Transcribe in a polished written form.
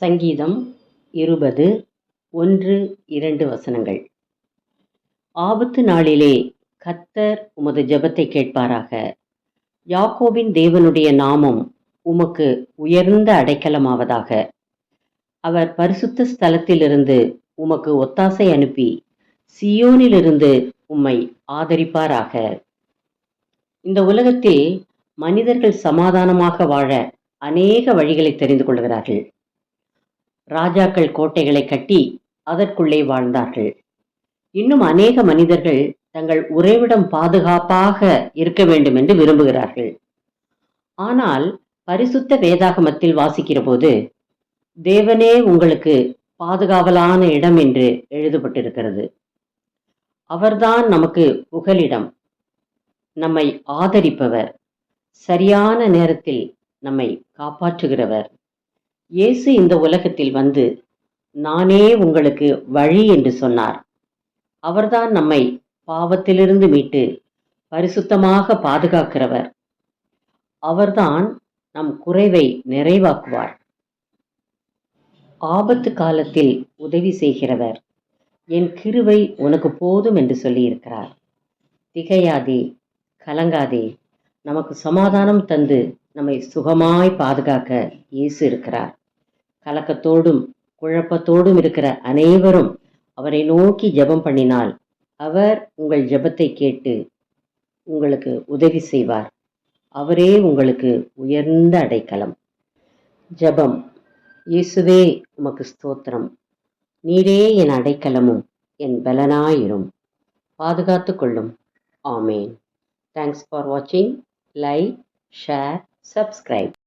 சங்கீதம் 20 1-2 வசனங்கள். ஆபத்து நாளிலே கர்த்தர் உமது ஜெபத்தை கேட்பாராக. யாக்கோபின் தேவனுடைய நாமம் உமக்கு உயர்ந்த அடைக்கலமாவதாக. அவர் பரிசுத்த ஸ்தலத்திலிருந்து உமக்கு ஒத்தாசை அனுப்பி சியோனிலிருந்து உம்மை ஆதரிப்பாராக. இந்த உலகத்தில் மனிதர்கள் சமாதானமாக வாழ அநேக வழிகளை தெரிந்து கொள்கிறார்கள். ராஜாக்கள் கோட்டைகளை கட்டி அதற்குள்ளே வாழ்ந்தார்கள். இன்னும் அநேக மனிதர்கள் தங்கள் உறைவிடம் பாதுகாப்பாக இருக்க வேண்டும் என்று விரும்புகிறார்கள். ஆனால் பரிசுத்த வேதாகமத்தில் வாசிக்கிற போது தேவனே உங்களுக்கு பாதுகாவலான இடம் என்று எழுதப்பட்டிருக்கிறது. அவர்தான் நமக்கு புகலிடம், நம்மை ஆதரிப்பவர், சரியான நேரத்தில் நம்மை காப்பாற்றுகிறவர். இயேசு இந்த உலகத்தில் வந்து நானே உங்களுக்கு வழி என்று சொன்னார். அவர்தான் நம்மை பாவத்திலிருந்து மீட்டு பரிசுத்தமாக பாதுகாக்கிறவர். அவர்தான் நம் குறைவை நிறைவாக்குவார். ஆபத்து காலத்தில் உதவி செய்கிறவர். என் கிருபை உனக்கு போதும் என்று சொல்லியிருக்கிறார். திகையாதே, கலங்காதே, நமக்கு சமாதானம் தந்து நம்மை சுகமாய் பாதுகாக்க இயேசு இருக்கிறார். கலக்கத்தோடும் குழப்பத்தோடும் இருக்கிற அனைவரும் அவரை நோக்கி ஜெபம் பண்ணினால் அவர் உங்கள் ஜெபத்தை கேட்டு உங்களுக்கு உதவி செய்வார். அவரே உங்களுக்கு உயர்ந்த அடைக்கலம். ஜெபம். இயேசுவே, உமக்கு ஸ்தோத்திரம். நீரே என் அடைக்கலமும் என் பலனாயிரும். பாதுகாத்து கொள்ளும். ஆமேன். தேங்க்ஸ் ஃபார் வாட்சிங். Like, share, subscribe.